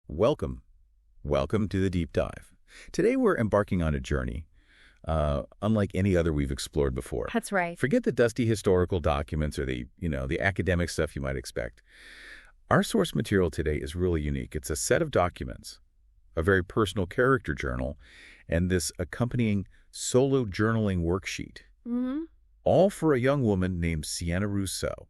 Welcome. Welcome to the Deep Dive. Today we're embarking on a journey, unlike any other we've explored before. That's right. Forget the dusty historical documents or the academic stuff you might expect. Our source material today is really unique. It's a set of documents, a very personal character journal, and this accompanying solo journaling worksheet, all for a young woman named Sienna Rousseau.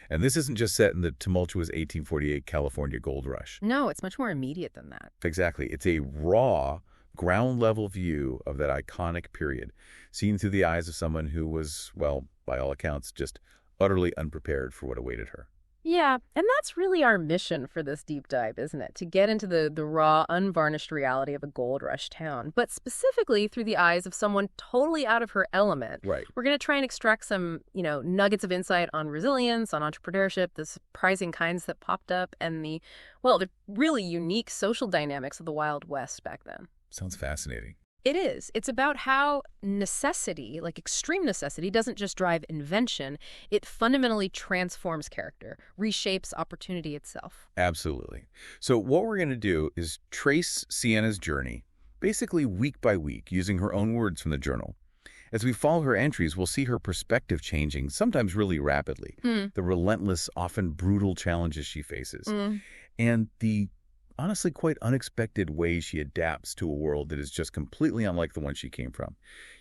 And this isn't just set in the tumultuous 1848 California gold rush. No, it's much more immediate than that. Exactly. It's a raw, ground-level view of that iconic period, seen through the eyes of someone who was, well, by all accounts, just utterly unprepared for what awaited her. Yeah, and that's really our mission for this deep dive, isn't it? To get into the raw, unvarnished reality of a gold rush town, but specifically through the eyes of someone totally out of her element. Right. We're going to try and extract some, nuggets of insight on resilience, on entrepreneurship, the surprising kinds that popped up, and the really unique social dynamics of the Wild West back then. Sounds fascinating. It is. It's about how necessity, like extreme necessity, doesn't just drive invention. It fundamentally transforms character, reshapes opportunity itself. Absolutely. So what we're going to do is trace Sienna's journey, basically week by week, using her own words from the journal. As we follow her entries, we'll see her perspective changing, sometimes really rapidly, the relentless, often brutal challenges she faces, and the honestly quite unexpected way she adapts to a world that is just completely unlike the one she came from.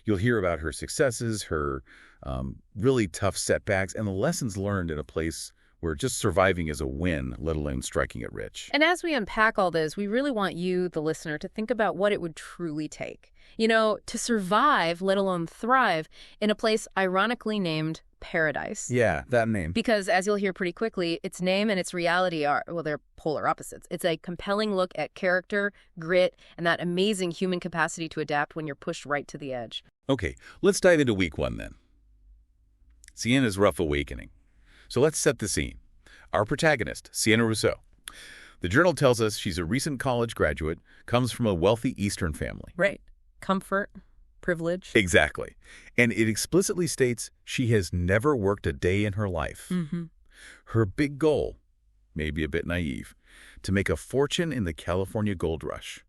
You'll hear about her successes, her really tough setbacks, and the lessons learned in a place where just surviving is a win, let alone striking it rich. And as we unpack all this, we really want you, the listener, to think about what it would truly take, to survive, let alone thrive, in a place ironically named Paradise. Yeah, that name. Because as you'll hear pretty quickly, its name and its reality they're polar opposites. It's a compelling look at character, grit, and that amazing human capacity to adapt when you're pushed right to the edge. Okay, let's dive into week one then. Sienna's rough awakening. So let's set the scene. Our protagonist, Sienna Rousseau. The journal tells us she's a recent college graduate, comes from a wealthy Eastern family. Right. Comfort. Privilege. Exactly. And it explicitly states she has never worked a day in her life. Her big goal, maybe a bit naive, to make a fortune in the California gold rush.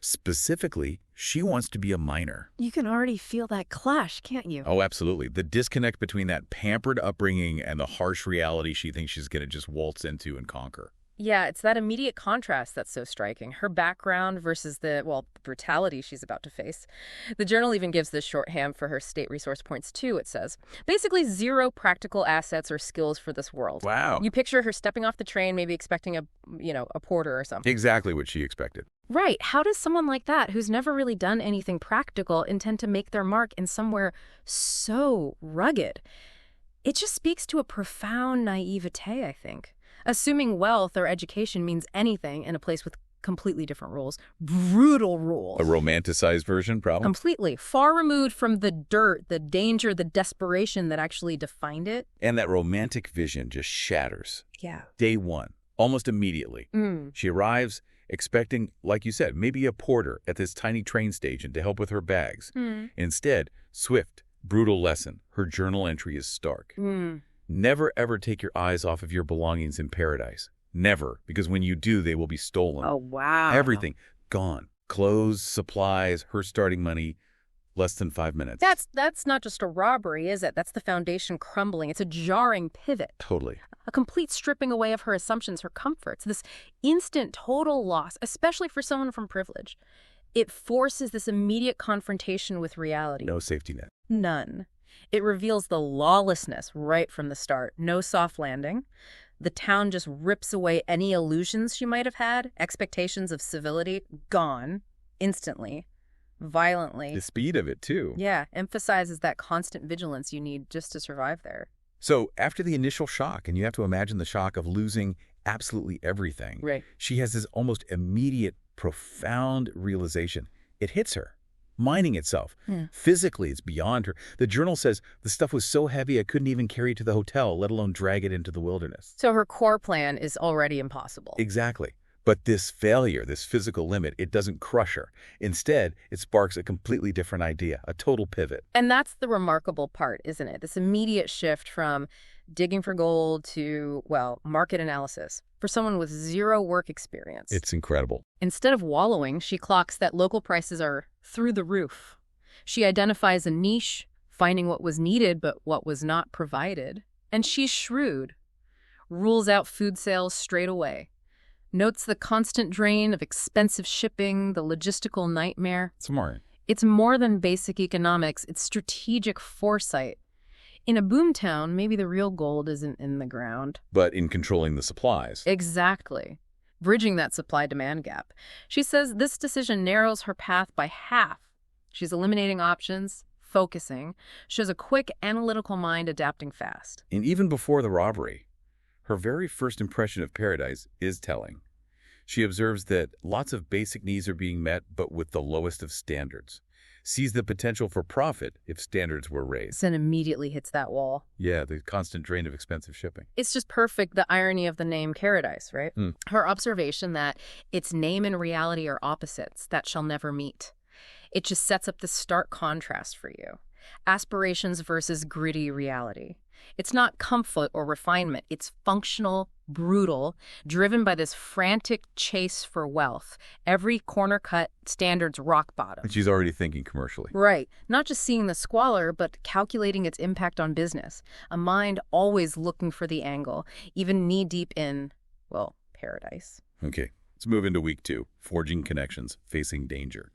Specifically, she wants to be a miner. You can already feel that clash, can't you? Oh, absolutely. The disconnect between that pampered upbringing and the harsh reality she thinks she's going to just waltz into and conquer. Yeah, it's that immediate contrast that's so striking. Her background versus the brutality she's about to face. The journal even gives this shorthand for her state resource points, too, it says. Basically, zero practical assets or skills for this world. Wow. You picture her stepping off the train, maybe expecting a porter or something. Exactly what she expected. Right. How does someone like that, who's never really done anything practical, intend to make their mark in somewhere so rugged? It just speaks to a profound naivete, I think. Assuming wealth or education means anything in a place with completely different rules. Brutal rules. A romanticized version, probably? Completely. Far removed from the dirt, the danger, the desperation that actually defined it. And that romantic vision just shatters. Yeah. Day one, almost immediately. She arrives expecting, like you said, maybe a porter at this tiny train station to help with her bags. Instead, swift, brutal lesson. Her journal entry is stark. Never, ever take your eyes off of your belongings in Paradise. Never, because when you do, they will be stolen. Oh, wow. Everything gone. Clothes, supplies, her starting money, less than 5 minutes. That's not just a robbery, is it? That's the foundation crumbling. It's a jarring pivot. Totally. A complete stripping away of her assumptions, her comforts. This instant, total loss, especially for someone from privilege. It forces this immediate confrontation with reality. No safety net. None. It reveals the lawlessness right from the start. No soft landing. The town just rips away any illusions she might have had, expectations of civility, gone, instantly, violently. The speed of it, too. Yeah, emphasizes that constant vigilance you need just to survive there. So after the initial shock, and you have to imagine the shock of losing absolutely everything, right. She has this almost immediate, profound realization. It hits her. Mining itself. Physically, it's beyond her. The journal says the stuff was so heavy I couldn't even carry it to the hotel, let alone drag it into the wilderness. So her core plan is already impossible. Exactly. But this failure, this physical limit, it doesn't crush her. Instead, it sparks a completely different idea, a total pivot. And that's the remarkable part, isn't it? This immediate shift from digging for gold to, well, market analysis for someone with zero work experience. It's incredible. Instead of wallowing, she clocks that local prices are through the roof. She identifies a niche, finding what was needed but what was not provided. And she's shrewd. Rules out food sales straight away. Notes the constant drain of expensive shipping, the logistical nightmare. Smart. It's more than basic economics, it's strategic foresight. In a boomtown, maybe the real gold isn't in the ground. But in controlling the supplies. Exactly. Bridging that supply-demand gap. She says this decision narrows her path by half. She's eliminating options, focusing, shows a quick, analytical mind adapting fast. And even before the robbery, her very first impression of paradise is telling. She observes that lots of basic needs are being met, but with the lowest of standards. Sees the potential for profit if standards were raised. Then immediately hits that wall. Yeah, the constant drain of expensive shipping. It's just perfect, the irony of the name Paradise, right? Her observation that its name and reality are opposites that shall never meet. It just sets up this stark contrast for you. Aspirations versus gritty reality. It's not comfort or refinement. It's functional, brutal, driven by this frantic chase for wealth. Every corner cut, standards rock bottom. And she's already thinking commercially. Right. Not just seeing the squalor, but calculating its impact on business. A mind always looking for the angle, even knee-deep in, well, paradise. Okay, let's move into week 2, forging connections, facing danger.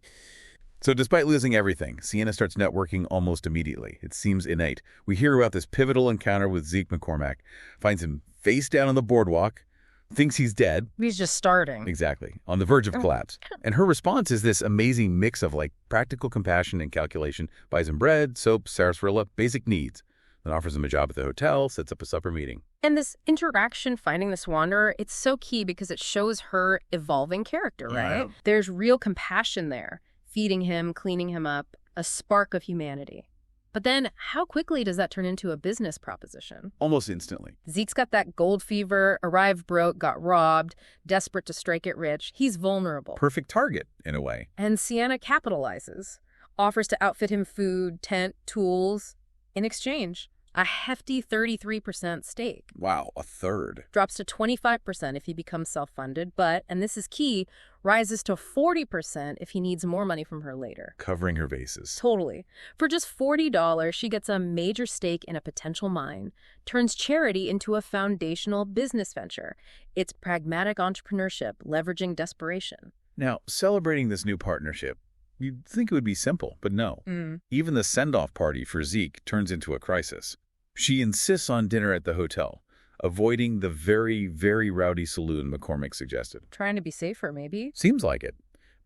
So despite losing everything, Sienna starts networking almost immediately. It seems innate. We hear about this pivotal encounter with Zeke McCormack, finds him face down on the boardwalk, thinks he's dead. He's just starting. Exactly. On the verge of collapse. And her response is this amazing mix of practical compassion and calculation. Buys him bread, soap, sarsaparilla, basic needs. Then offers him a job at the hotel, sets up a supper meeting. And this interaction, finding this wanderer, it's so key because it shows her evolving character, right? Yeah. There's real compassion there. Feeding him, cleaning him up, a spark of humanity. But then, how quickly does that turn into a business proposition? Almost instantly. Zeke's got that gold fever, arrived broke, got robbed, desperate to strike it rich. He's vulnerable. Perfect target, in a way. And Sienna capitalizes, offers to outfit him food, tent, tools. In exchange, a hefty 33% stake. Wow, a third. Drops to 25% if he becomes self-funded, but, and this is key, rises to 40% if he needs more money from her later. Covering her bases. Totally. For just $40, she gets a major stake in a potential mine, turns charity into a foundational business venture. It's pragmatic entrepreneurship, leveraging desperation. Now, celebrating this new partnership, you'd think it would be simple, but no. Even the send-off party for Zeke turns into a crisis. She insists on dinner at the hotel, avoiding the very, very rowdy saloon McCormack suggested. Trying to be safer, maybe? Seems like it.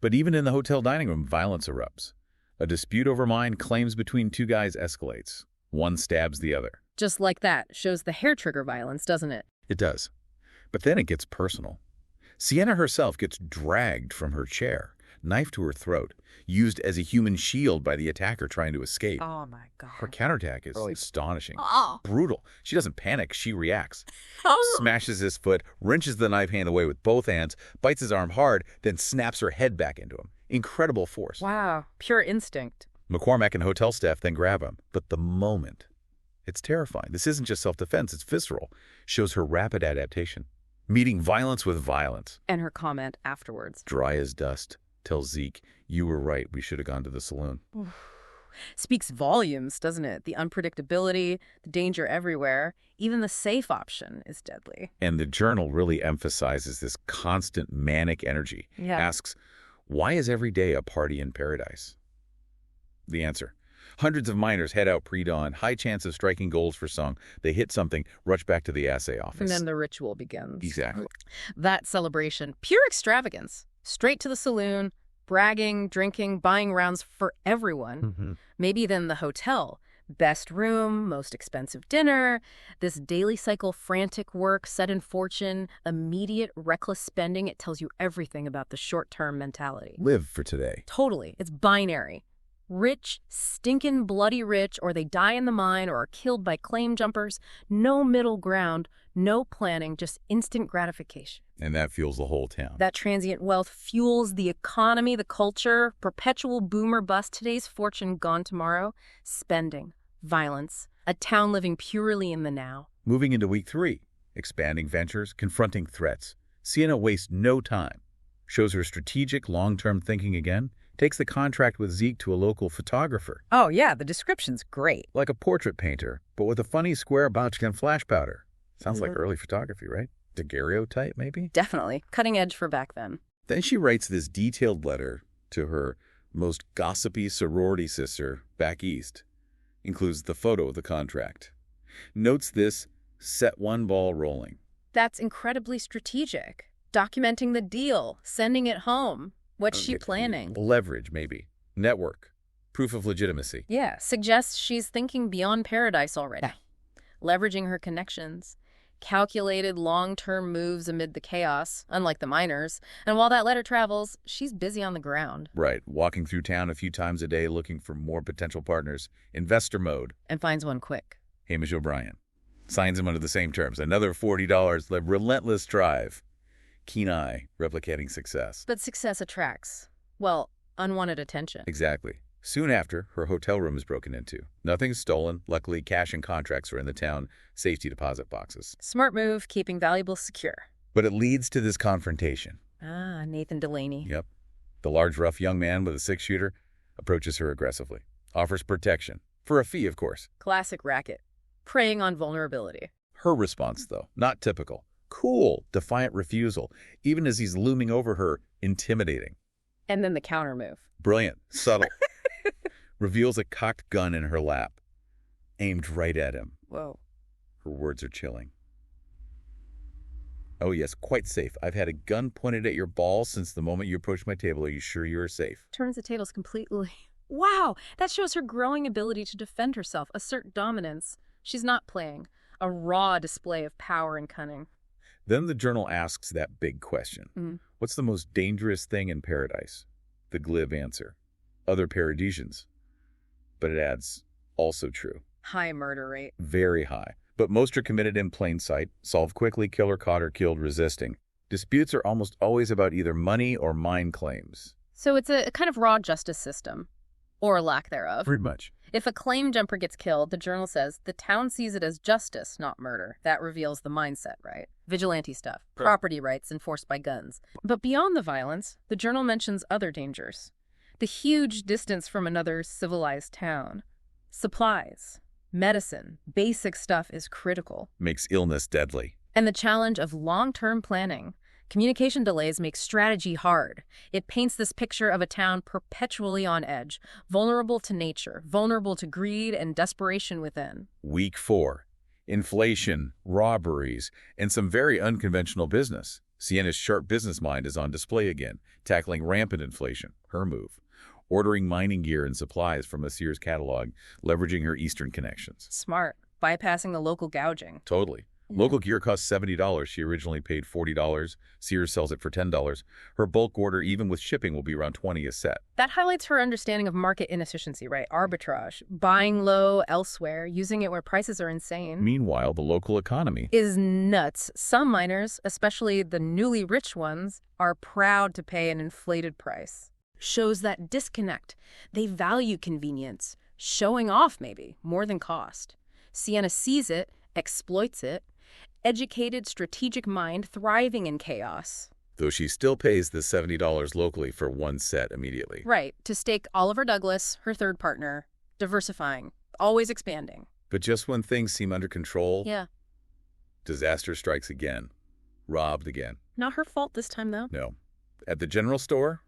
But even in the hotel dining room, violence erupts. A dispute over mine claims between two guys escalates. One stabs the other. Just like that. Shows the hair trigger violence, doesn't it? It does. But then it gets personal. Sienna herself gets dragged from her chair, knife to her throat, used as a human shield by the attacker trying to escape. Oh my God. Her counterattack is astonishing. Oh. Brutal. She doesn't panic, she reacts. Smashes his foot, wrenches the knife hand away with both hands, bites his arm hard, then snaps her head back into him. Incredible force. Wow. Pure instinct. McCormack and hotel staff then grab him. But the moment, it's terrifying. This isn't just self-defense, it's visceral. Shows her rapid adaptation. Meeting violence with violence. And her comment afterwards. Dry as dust. Tells Zeke, you were right, we should have gone to the saloon. Speaks volumes, doesn't it? The unpredictability, the danger everywhere. Even the safe option is deadly. And the journal really emphasizes this constant manic energy. Yeah. Asks, why is every day a party in paradise? The answer. Hundreds of miners head out pre-dawn, high chance of striking goals for song. They hit something, rush back to the assay office. And then the ritual begins. Exactly. That celebration, pure extravagance. Straight to the saloon, bragging, drinking, buying rounds for everyone. Maybe then the hotel. Best room, most expensive dinner, this daily cycle frantic work, sudden fortune, immediate reckless spending. It tells you everything about the short-term mentality. Live for today. Totally. It's binary. Rich, stinkin' bloody rich, or they die in the mine or are killed by claim jumpers. No middle ground, no planning, just instant gratification. And that fuels the whole town. That transient wealth fuels the economy, the culture, perpetual boomer bust, today's fortune gone tomorrow, spending, violence, a town living purely in the now. Moving into week 3, expanding ventures, confronting threats. Sienna wastes no time. Shows her strategic, long-term thinking again. Takes the contract with Zeke to a local photographer. Oh yeah, the description's great. Like a portrait painter, but with a funny square Botchkin flash powder. Sounds like early photography, right? Daguerreotype, maybe? Definitely. Cutting edge for back then. Then she writes this detailed letter to her most gossipy sorority sister back east. Includes the photo of the contract. Notes this, set one ball rolling. That's incredibly strategic. Documenting the deal, sending it home. What's she planning? Leverage, maybe. Network. Proof of legitimacy. Yeah, suggests she's thinking beyond paradise already. Leveraging her connections. Calculated long-term moves amid the chaos, unlike the miners. And while that letter travels, she's busy on the ground. Right, walking through town a few times a day looking for more potential partners. Investor mode. And finds one quick. Hamish O'Brien. Signs him under the same terms. Another $40, the relentless drive. Keen eye, replicating success. But success attracts, well, unwanted attention. Exactly. Soon after, her hotel room is broken into. Nothing's stolen. Luckily, cash and contracts are in the town safety deposit boxes. Smart move, keeping valuables secure. But it leads to this confrontation. Ah, Nathan Delaney. Yep. The large, rough young man with a six-shooter approaches her aggressively. Offers protection. For a fee, of course. Classic racket. Preying on vulnerability. Her response, though, not typical. Cool, defiant refusal, even as he's looming over her, intimidating. And then the counter move. Brilliant, subtle. Reveals a cocked gun in her lap, aimed right at him. Whoa. Her words are chilling. Oh yes, quite safe. I've had a gun pointed at your balls since the moment you approached my table. Are you sure you are safe? Turns the tables completely. Wow, that shows her growing ability to defend herself, assert dominance. She's not playing. A raw display of power and cunning. Then the journal asks that big question. What's the most dangerous thing in paradise? The glib answer. Other paradisians. But it adds, also true. High murder rate. Very high. But most are committed in plain sight, solved quickly, killer caught or killed resisting. Disputes are almost always about either money or mine claims. So it's a kind of raw justice system. Or lack thereof. Pretty much. If a claim jumper gets killed, the journal says the town sees it as justice, not murder. That reveals the mindset, right? Vigilante stuff. Property rights enforced by guns. But beyond the violence, the journal mentions other dangers. The huge distance from another civilized town. Supplies, medicine, basic stuff is critical. Makes illness deadly. And the challenge of long-term planning. Communication delays make strategy hard. It paints this picture of a town perpetually on edge, vulnerable to nature, vulnerable to greed and desperation within. Week 4. Inflation, robberies, and some very unconventional business. Sienna's sharp business mind is on display again, tackling rampant inflation, her move. Ordering mining gear and supplies from a Sears catalog, leveraging her Eastern connections. Smart. Bypassing the local gouging. Totally. Local gear costs $70. She originally paid $40. Sears sells it for $10. Her bulk order, even with shipping, will be around $20 a set. That highlights her understanding of market inefficiency, right? Arbitrage. Buying low elsewhere, using it where prices are insane. Meanwhile, the local economy is nuts. Some miners, especially the newly rich ones, are proud to pay an inflated price. Shows that disconnect. They value convenience. Showing off, maybe, more than cost. Sienna sees it, exploits it. Educated, strategic mind thriving in chaos. Though she still pays the $70 locally for one set immediately. Right, to stake Oliver Douglas, her third partner, diversifying, always expanding. But just when things seem under control, disaster strikes again. Robbed again. Not her fault this time, though. No. At the general store,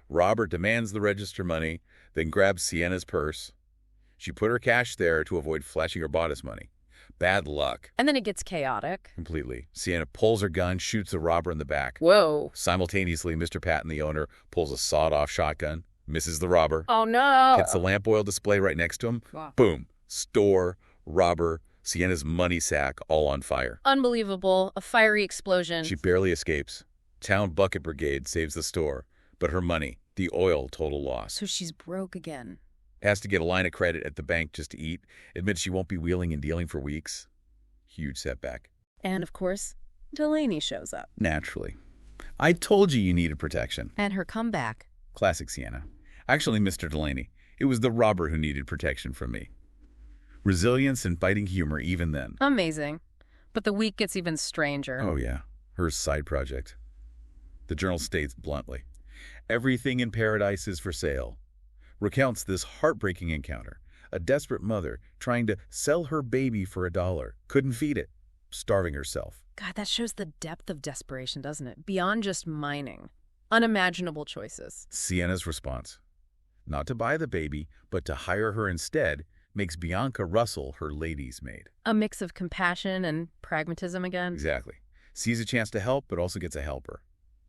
robber demands the register money, then grabs Sienna's purse. She put her cash there to avoid flashing her bodice money. Bad luck. And then it gets chaotic. Completely. Sienna pulls her gun, shoots the robber in the back. Whoa. Simultaneously, Mr. Patton, the owner, pulls a sawed-off shotgun, misses the robber. Oh, no. Hits the lamp oil display right next to him. Wow. Boom. Store, robber, Sienna's money sack, all on fire. Unbelievable. A fiery explosion. She barely escapes. Town bucket brigade saves the store. But her money, the oil, total loss. So she's broke again. Has to get a line of credit at the bank just to eat. Admits she won't be wheeling and dealing for weeks. Huge setback. And, of course, Delaney shows up. Naturally. I told you needed protection. And her comeback. Classic Sienna. Actually, Mr. Delaney, it was the robber who needed protection from me. Resilience and biting humor even then. Amazing. But the week gets even stranger. Oh, yeah. Her side project. The journal states bluntly, "Everything in paradise is for sale." Recounts this heartbreaking encounter. A desperate mother trying to sell her baby for $1. Couldn't feed it. Starving herself. God, that shows the depth of desperation, doesn't it? Beyond just mining. Unimaginable choices. Sienna's response, not to buy the baby, but to hire her instead, makes Bianca Russell her lady's maid. A mix of compassion and pragmatism again. Exactly. Sees a chance to help, but also gets a helper.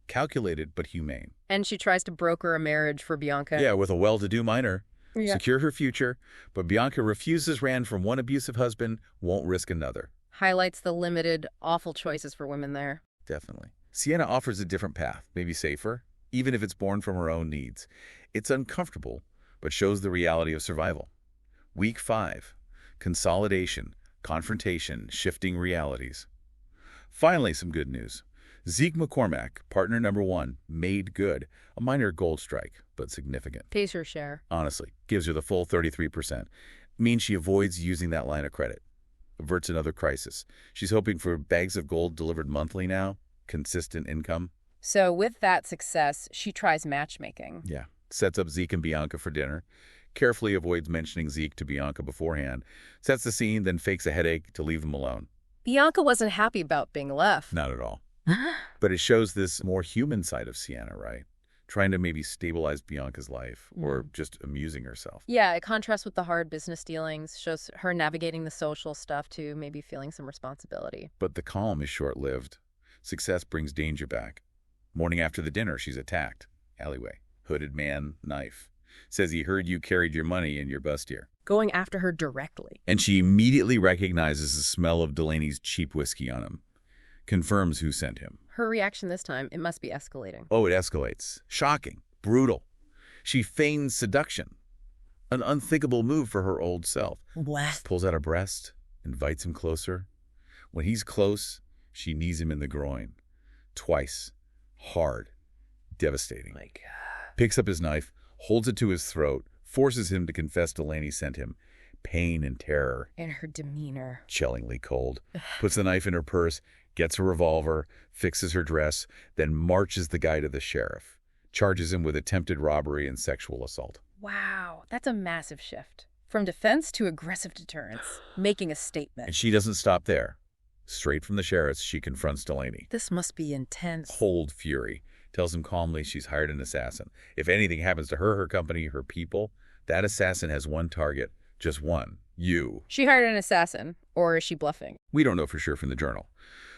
Calculated, but humane. And she tries to broker a marriage for Bianca. Yeah, with a well-to-do minor. Yeah. Secure her future, but Bianca refuses ran from one abusive husband, won't risk another. Highlights the limited, awful choices for women there. Definitely. Sienna offers a different path, maybe safer, even if it's born from her own needs. It's uncomfortable, but shows the reality of survival. Week 5. Consolidation, confrontation, shifting realities. Finally, some good news. Zeke McCormack, partner number 1, made good. A minor gold strike, but significant. Pays her share. Honestly, gives her the full 33%. Means she avoids using that line of credit. Averts another crisis. She's hoping for bags of gold delivered monthly now. Consistent income. So with that success, she tries matchmaking. Yeah. Sets up Zeke and Bianca for dinner. Carefully avoids mentioning Zeke to Bianca beforehand. Sets the scene, then fakes a headache to leave them alone. Bianca wasn't happy about being left. Not at all. But it shows this more human side of Sienna, right? Trying to maybe stabilize Bianca's life or just amusing herself. Yeah, it contrasts with the hard business dealings, shows her navigating the social stuff too, maybe feeling some responsibility. But the calm is short-lived. Success brings danger back. Morning after the dinner, she's attacked. Alleyway. Hooded man, knife. Says he heard you carried your money in your bustier. Going after her directly. And she immediately recognizes the smell of Delaney's cheap whiskey on him. Confirms who sent him. Her reaction this time, it must be escalating. Oh, it escalates. Shocking. Brutal. She feigns seduction. An unthinkable move for her old self. What? Pulls out a breast, invites him closer. When he's close, she knees him in the groin. Twice. Hard. Devastating. My God. Picks up his knife, holds it to his throat, forces him to confess Delaney sent him. Pain and terror. And her demeanor. Chillingly cold. Puts the knife in her purse, gets a revolver, fixes her dress, then marches the guy to the sheriff. Charges him with attempted robbery and sexual assault. Wow, that's a massive shift. From defense to aggressive deterrence, making a statement. And she doesn't stop there. Straight from the sheriff's, she confronts Delaney. This must be intense. Cold fury. Tells him calmly she's hired an assassin. If anything happens to her, her company, her people, that assassin has one target. Just one. You. She hired an assassin, or is she bluffing? We don't know for sure from the journal.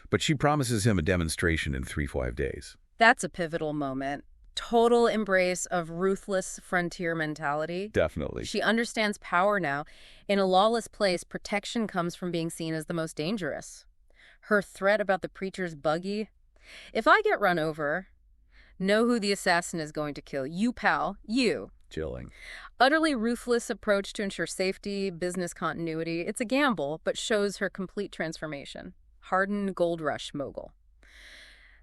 But she promises him a demonstration in 3-5 days. That's a pivotal moment. Total embrace of ruthless frontier mentality. Definitely. She understands power now. In a lawless place, protection comes from being seen as the most dangerous. Her threat about the preacher's buggy. If I get run over, know who the assassin is going to kill. You, pal. You. Chilling. Utterly ruthless approach to ensure safety, business continuity. It's a gamble, but shows her complete transformation. Hardened gold rush mogul.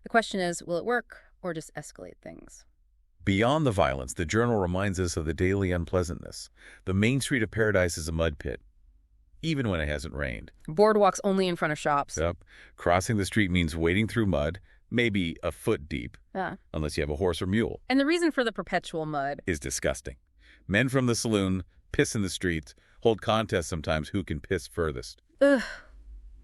The question is, will it work or just escalate things? Beyond the violence, the journal reminds us of the daily unpleasantness. The main street of paradise is a mud pit, even when it hasn't rained. Boardwalks only in front of shops. Yep. Crossing the street means wading through mud, maybe a foot deep, unless you have a horse or mule. And the reason for the perpetual mud Is disgusting. Men from the saloon piss in the streets, hold contests sometimes who can piss furthest. Ugh.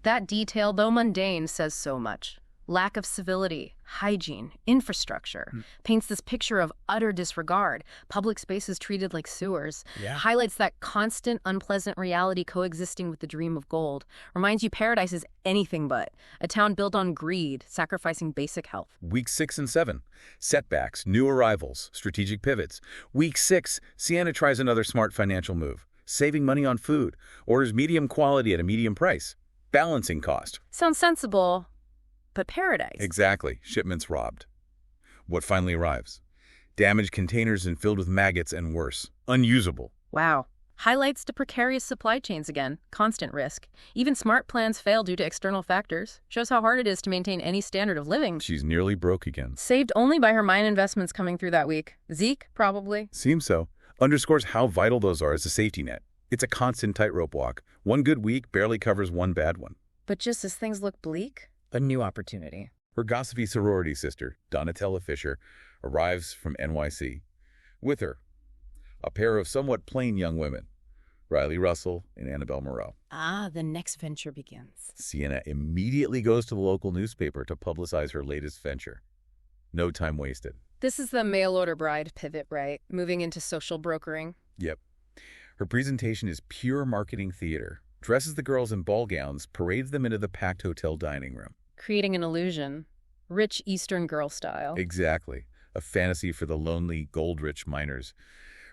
That detail, though mundane, says so much. Lack of civility, hygiene, infrastructure, paints this picture of utter disregard, public spaces treated like sewers, highlights that constant, unpleasant reality coexisting with the dream of gold, reminds you paradise is anything but, a town built on greed, sacrificing basic health. Week 6 and 7, setbacks, new arrivals, strategic pivots. Week 6, Sienna tries another smart financial move, saving money on food, orders medium quality at a medium price, balancing cost. Sounds sensible. But paradise. Exactly. Shipments robbed. What finally arrives? Damaged containers and filled with maggots and worse. Unusable. Wow. Highlights to precarious supply chains again. Constant risk. Even smart plans fail due to external factors. Shows how hard it is to maintain any standard of living. She's nearly broke again. Saved only by her mine investments coming through that week. Zeke, probably. Seems so. Underscores how vital those are as a safety net. It's a constant tightrope walk. One good week barely covers one bad one. But just as things look bleak, a new opportunity. Her gossipy sorority sister, Donatella Fisher, arrives from NYC. With her, a pair of somewhat plain young women, Riley Russell and Annabelle Moreau. Ah, the next venture begins. Sienna immediately goes to the local newspaper to publicize her latest venture. No time wasted. This is the mail-order bride pivot, right? Moving into social brokering. Yep. Her presentation is pure marketing theater. Dresses the girls in ball gowns, parades them into the packed hotel dining room. Creating an illusion. Rich Eastern girl style. Exactly. A fantasy for the lonely, gold-rich miners.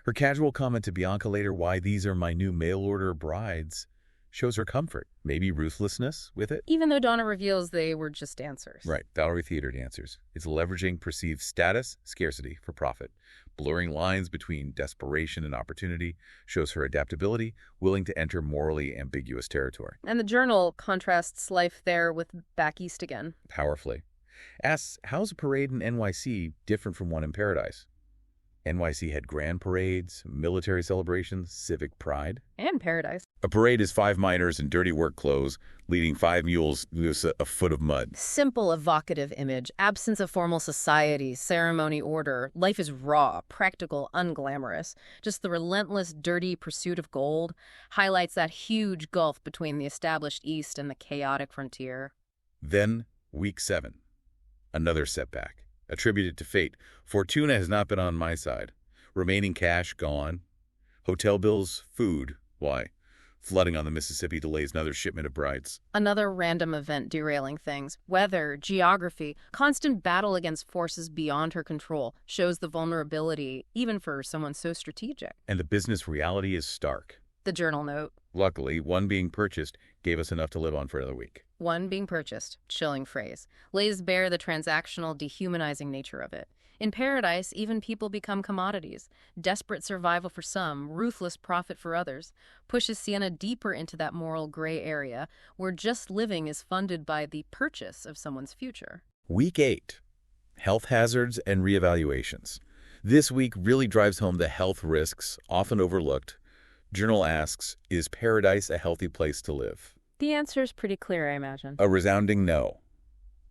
Her casual comment to Bianca later, "Why these are my new mail-order brides," shows her comfort, maybe ruthlessness with it. Even though Donna reveals they were just dancers. Right, Valerie Theater dancers. It's leveraging perceived status, scarcity for profit. Blurring lines between desperation and opportunity shows her adaptability, willing to enter morally ambiguous territory. And the journal contrasts life there with back east again. Powerfully. Asks, how's a parade in NYC different from one in Paradise? NYC had grand parades, military celebrations, civic pride. And paradise. A parade is 5 miners in dirty work clothes, leading 5 mules through a foot of mud. Simple, evocative image. Absence of formal society, ceremony, order. Life is raw, practical, unglamorous. Just the relentless, dirty pursuit of gold highlights that huge gulf between the established East and the chaotic frontier. Then, week 7. Another setback. Attributed to fate. Fortuna has not been on my side. Remaining cash gone. Hotel bills, food. Why? Flooding on the Mississippi delays another shipment of brides. Another random event derailing things. Weather, geography, constant battle against forces beyond her control shows the vulnerability, even for someone so strategic. And the business reality is stark. The journal note. Luckily, one being purchased gave us enough to live on for another week. One being purchased, chilling phrase, lays bare the transactional, dehumanizing nature of it. In Paradise, even people become commodities. Desperate survival for some, ruthless profit for others, pushes Sienna deeper into that moral gray area where just living is funded by the purchase of someone's future. Week 8. Health hazards and reevaluations. This week really drives home the health risks, often overlooked. Journal asks, is Paradise a healthy place to live? The answer is pretty clear, I imagine. A resounding no.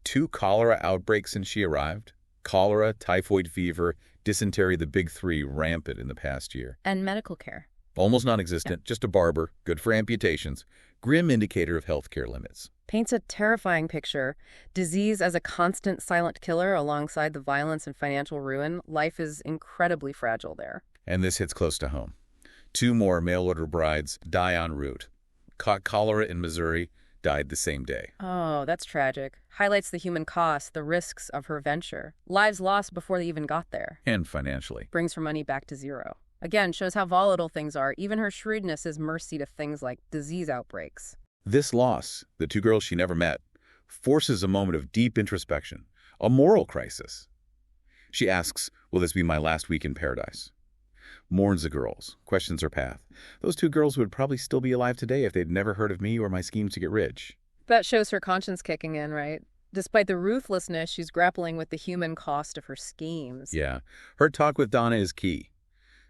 2 cholera outbreaks since she arrived. Cholera, typhoid fever, dysentery, the big 3, rampant in the past year. And medical care. Almost non-existent, just a barber, good for amputations. Grim indicator of healthcare limits. Paints a terrifying picture. Disease as a constant silent killer alongside the violence and financial ruin. Life is incredibly fragile there. And this hits close to home. 2 more mail-order brides die en route. Caught cholera in Missouri, died the same day. Oh, that's tragic. Highlights the human cost, the risks of her venture. Lives lost before they even got there. And financially. Brings her money back to zero. Again, shows how volatile things are. Even her shrewdness is mercy to things like disease outbreaks. This loss, the 2 girls she never met, forces a moment of deep introspection, a moral crisis. She asks, will this be my last week in Paradise? Mourns the girls, questions her path. Those 2 girls would probably still be alive today if they'd never heard of me or my schemes to get rich. That shows her conscience kicking in, right? Despite the ruthlessness, she's grappling with the human cost of her schemes. Yeah. Her talk with Donna is key.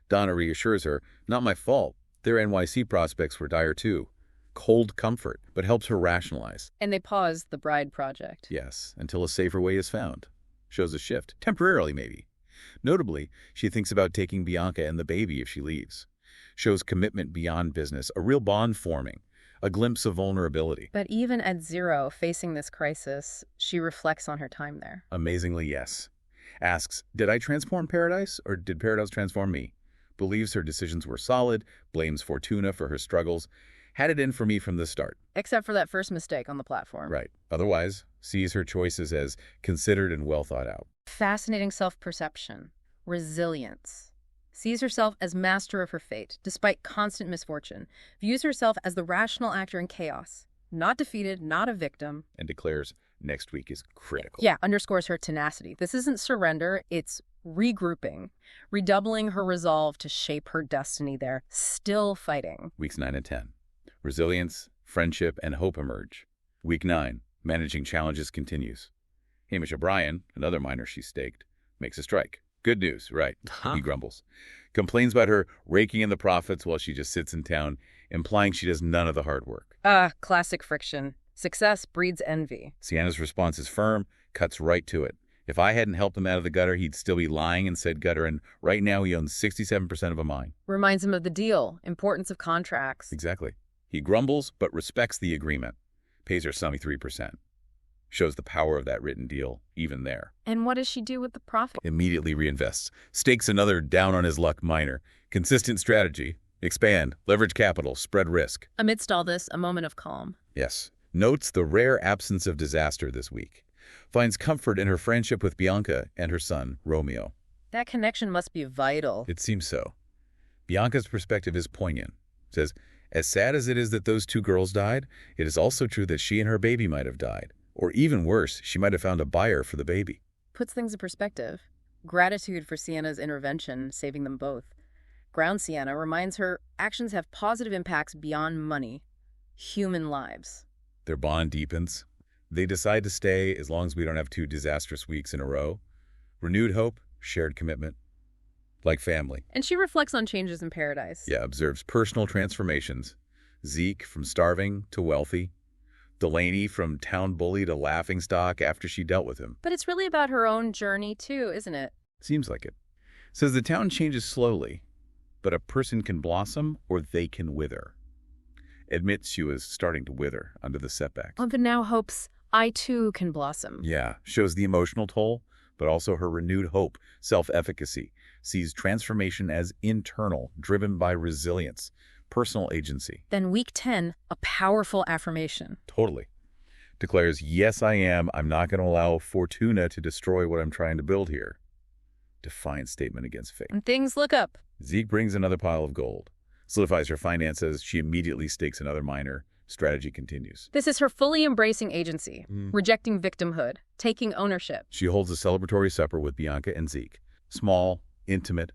Donna reassures her, not my fault. Their NYC prospects were dire too. Cold comfort, but helps her rationalize. And they pause the bride project. Yes, until a safer way is found. Shows a shift, temporarily maybe. Notably, she thinks about taking Bianca and the baby if she leaves. Shows commitment beyond business, a real bond forming, a glimpse of vulnerability. But even at zero, facing this crisis, she reflects on her time there. Amazingly, yes. Asks, did I transform Paradise or did Paradise transform me? Believes her decisions were solid, blames Fortuna for her struggles, had it in for me from the start. Except for that first mistake on the platform. Right. Otherwise, sees her choices as considered and well thought out. Fascinating self-perception, resilience. Sees herself as master of her fate, despite constant misfortune. Views herself as the rational actor in chaos. Not defeated, not a victim. And declares next week is critical. Yeah, underscores her tenacity. This isn't surrender, it's regrouping, redoubling her resolve to shape her destiny there, still fighting. Weeks 9 and 10. Resilience, friendship, and hope emerge. Week 9. Managing challenges continues. Hamish O'Brien, another miner she staked, makes a strike. Good news, right? He grumbles. Complains about her raking in the profits while she just sits in town, implying she does none of the hard work. Classic friction. Success breeds envy. Sienna's response is firm, cuts right to it. If I hadn't helped him out of the gutter, he'd still be lying in said gutter, and right now he owns 67% of a mine. Reminds him of the deal, importance of contracts. Exactly. He grumbles, but respects the agreement. Pays her 73%. Shows the power of that written deal, even there. And what does she do with the profit? Immediately reinvests. Stakes another down-on-his-luck miner. Consistent strategy. Expand. Leverage capital. Spread risk. Amidst all this, a moment of calm. Yes. Notes the rare absence of disaster this week. Finds comfort in her friendship with Bianca and her son, Romeo. That connection must be vital. It seems so. Bianca's perspective is poignant. Says, as sad as it is that those two girls died, it is also true that she and her baby might have died. Or even worse, she might have found a buyer for the baby. Puts things in perspective. Gratitude for Sienna's intervention, saving them both. Ground Sienna reminds her actions have positive impacts beyond money. Human lives. Their bond deepens. They decide to stay as long as we don't have 2 disastrous weeks in a row. Renewed hope, shared commitment. Like family. And she reflects on changes in paradise. Yeah, observes personal transformations. Zeke from starving to wealthy. Delaney from town bully to laughingstock after she dealt with him. But it's really about her own journey too, isn't it? Seems like it. Says the town changes slowly, but a person can blossom or they can wither. Admits she was starting to wither under the setbacks. But now hopes I too can blossom. Yeah, shows the emotional toll, but also her renewed hope, self-efficacy, sees transformation as internal, driven by resilience, personal agency. Then week 10, a powerful affirmation. Totally. Declares, yes, I am. I'm not going to allow Fortuna to destroy what I'm trying to build here. Defiant statement against fate. And things look up. Zeke brings another pile of gold. Solidifies her finances. She immediately stakes another miner. Strategy continues. This is her fully embracing agency, rejecting victimhood, taking ownership. She holds a celebratory supper with Bianca and Zeke. Small, intimate,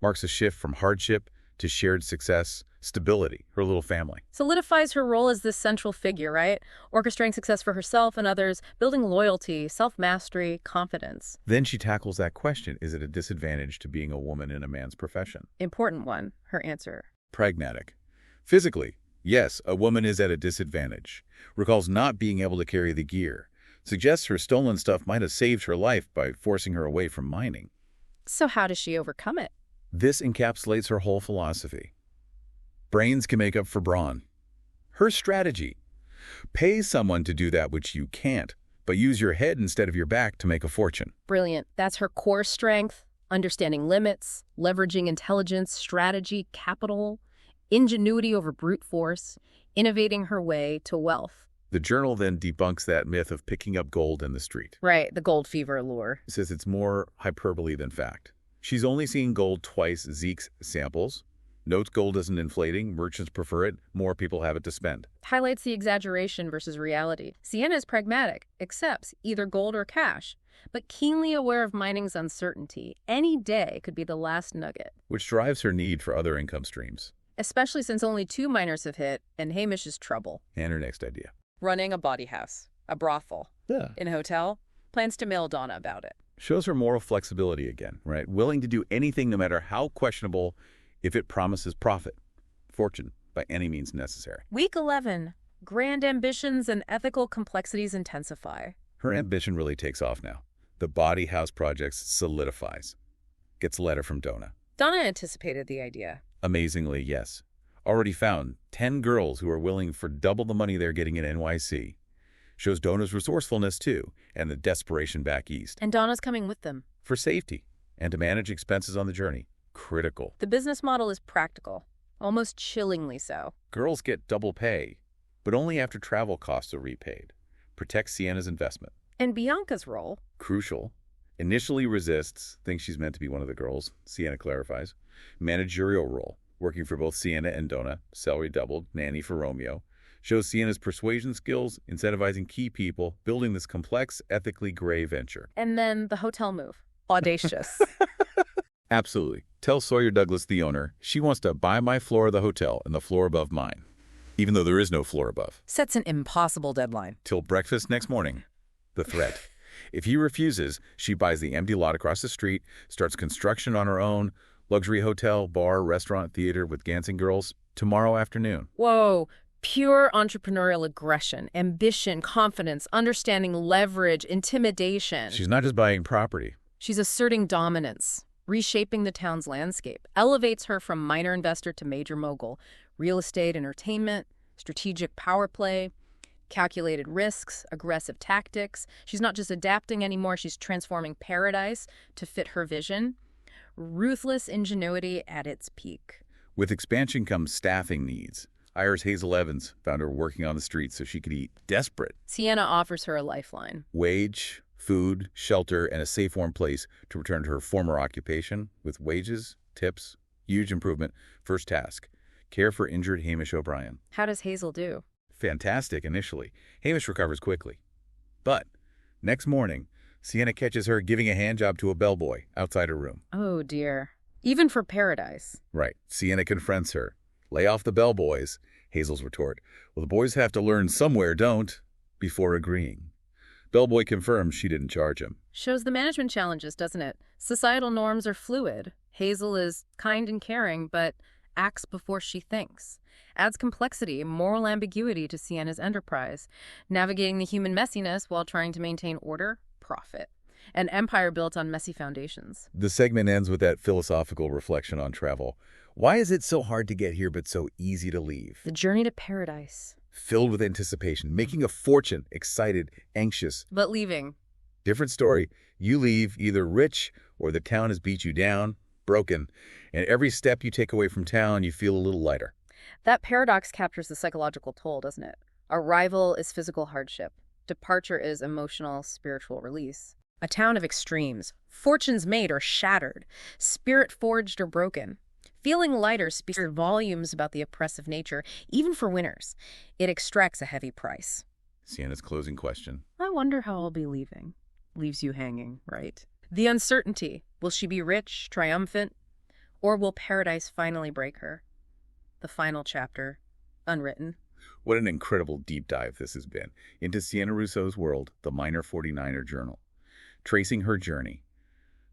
marks a shift from hardship to shared success, stability, her little family. Solidifies her role as this central figure, right? Orchestrating success for herself and others, building loyalty, self-mastery, confidence. Then she tackles that question, is it a disadvantage to being a woman in a man's profession? Important one, her answer. Pragmatic. Physically, yes, a woman is at a disadvantage. Recalls not being able to carry the gear. Suggests her stolen stuff might have saved her life by forcing her away from mining. So how does she overcome it? This encapsulates her whole philosophy. Brains can make up for brawn. Her strategy. Pay someone to do that which you can't, but use your head instead of your back to make a fortune. Brilliant. That's her core strength, understanding limits, leveraging intelligence, strategy, capital, ingenuity over brute force, innovating her way to wealth. The journal then debunks that myth of picking up gold in the street. Right, the gold fever allure. It says it's more hyperbole than fact. She's only seen gold twice Zeke's samples. Notes gold isn't inflating, merchants prefer it, more people have it to spend. Highlights the exaggeration versus reality. Sienna is pragmatic, accepts either gold or cash, but keenly aware of mining's uncertainty. Any day could be the last nugget. Which drives her need for other income streams. Especially since only 2 miners have hit, and Hamish is trouble. And her next idea. Running a bawdy house, a brothel, in a hotel, plans to mail Donna about it. Shows her moral flexibility again, right? Willing to do anything no matter how questionable if it promises profit, fortune, by any means necessary. Week 11. Grand ambitions and ethical complexities intensify. Her ambition really takes off now. The body house project solidifies. Gets a letter from Donna. Donna anticipated the idea. Amazingly, yes. Already found 10 girls who are willing for double the money they're getting in NYC. Shows Donna's resourcefulness, too, and the desperation back east. And Donna's coming with them. For safety and to manage expenses on the journey. Critical. The business model is practical, almost chillingly so. Girls get double pay, but only after travel costs are repaid. Protects Sienna's investment. And Bianca's role? Crucial. Initially resists, thinks she's meant to be one of the girls, Sienna clarifies. Managerial role, working for both Sienna and Donna, salary doubled, nanny for Romeo. Shows Sienna's persuasion skills, incentivizing key people, building this complex, ethically gray venture. And then the hotel move. Audacious. Absolutely. Tell Sawyer Douglas, the owner, she wants to buy my floor of the hotel and the floor above mine, even though there is no floor above. Sets an impossible deadline. Till breakfast next morning. The threat. If he refuses, she buys the empty lot across the street, starts construction on her own, luxury hotel, bar, restaurant, theater with dancing girls, tomorrow afternoon. Whoa. Pure entrepreneurial aggression, ambition, confidence, understanding leverage, intimidation. She's not just buying property. She's asserting dominance, reshaping the town's landscape, elevates her from minor investor to major mogul. Real estate, entertainment, strategic power play, calculated risks, aggressive tactics. She's not just adapting anymore, she's transforming paradise to fit her vision. Ruthless ingenuity at its peak. With expansion comes staffing needs. Hires Hazel Evans, found her working on the streets so she could eat. Desperate. Sienna offers her a lifeline. Wage, food, shelter, and a safe, warm place to return to her former occupation with wages, tips, huge improvement. First task, care for injured Hamish O'Brien. How does Hazel do? Fantastic initially. Hamish recovers quickly. But next morning, Sienna catches her giving a handjob to a bellboy outside her room. Oh, dear. Even for paradise. Right. Sienna confronts her. Lay off the bellboys, Hazel's retort. Well, the boys have to learn somewhere, don't, before agreeing. Bellboy confirms she didn't charge him. Shows the management challenges, doesn't it? Societal norms are fluid. Hazel is kind and caring, but acts before she thinks. Adds complexity, moral ambiguity to Sienna's enterprise. Navigating the human messiness while trying to maintain order, profit. An empire built on messy foundations. The segment ends with that philosophical reflection on travel. Why is it so hard to get here but so easy to leave? The journey to paradise. Filled with anticipation, making a fortune, excited, anxious. But leaving. Different story. You leave either rich or the town has beat you down, broken. And every step you take away from town, you feel a little lighter. That paradox captures the psychological toll, doesn't it? Arrival is physical hardship. Departure is emotional, spiritual release. A town of extremes. Fortunes made or shattered. Spirit forged or broken. Feeling lighter speaks volumes about the oppressive nature, even for winners. It extracts a heavy price. Sienna's closing question. I wonder how I'll be leaving. Leaves you hanging, right? The uncertainty. Will she be rich, triumphant? Or will paradise finally break her? The final chapter. Unwritten. What an incredible deep dive this has been into Sienna Rousseau's world, the Minor 49er Journal. Tracing her journey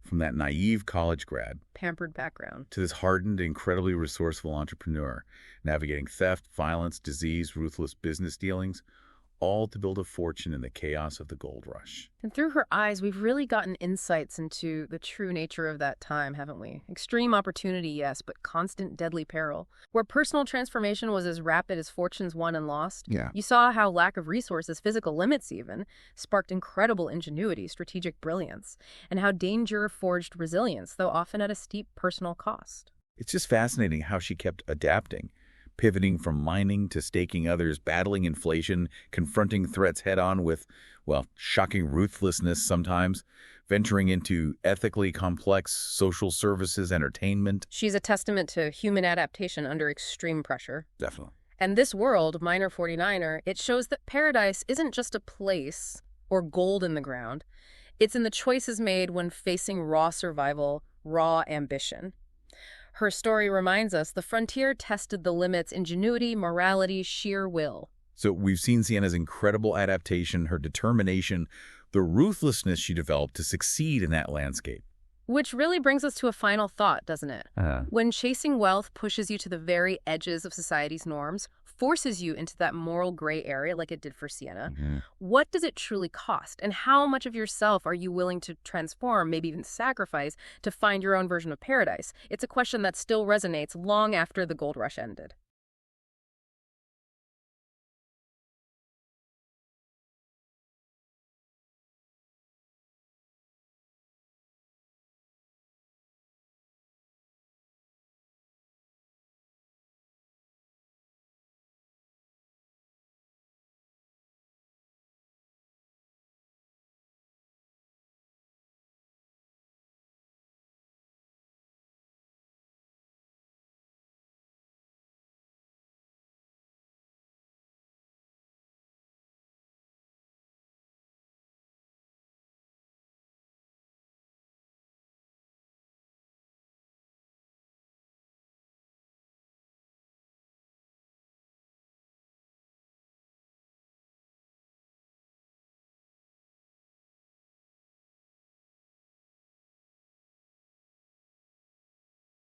from that naive college grad, Pampered background, to this hardened, incredibly resourceful entrepreneur, navigating theft, violence, disease, ruthless business dealings, all to build a fortune in the chaos of the gold rush. And through her eyes, we've really gotten insights into the true nature of that time, haven't we? Extreme opportunity, yes, but constant deadly peril. Where personal transformation was as rapid as fortunes won and lost, you saw how lack of resources, physical limits even, sparked incredible ingenuity, strategic brilliance, and how danger forged resilience, though often at a steep personal cost. It's just fascinating how she kept adapting, pivoting from mining to staking others, battling inflation, confronting threats head-on with, well, shocking ruthlessness sometimes, venturing into ethically complex social services, entertainment. She's a testament to human adaptation under extreme pressure. Definitely. And this world, Minor 49er, it shows that paradise isn't just a place or gold in the ground. It's in the choices made when facing raw survival, raw ambition. Her story reminds us the frontier tested the limits, ingenuity, morality, sheer will. So we've seen Sienna's incredible adaptation, her determination, the ruthlessness she developed to succeed in that landscape. Which really brings us to a final thought, doesn't it? When chasing wealth pushes you to the very edges of society's norms, forces you into that moral gray area like it did for Sienna, what does it truly cost? And how much of yourself are you willing to transform, maybe even sacrifice, to find your own version of paradise? It's a question that still resonates long after the gold rush ended.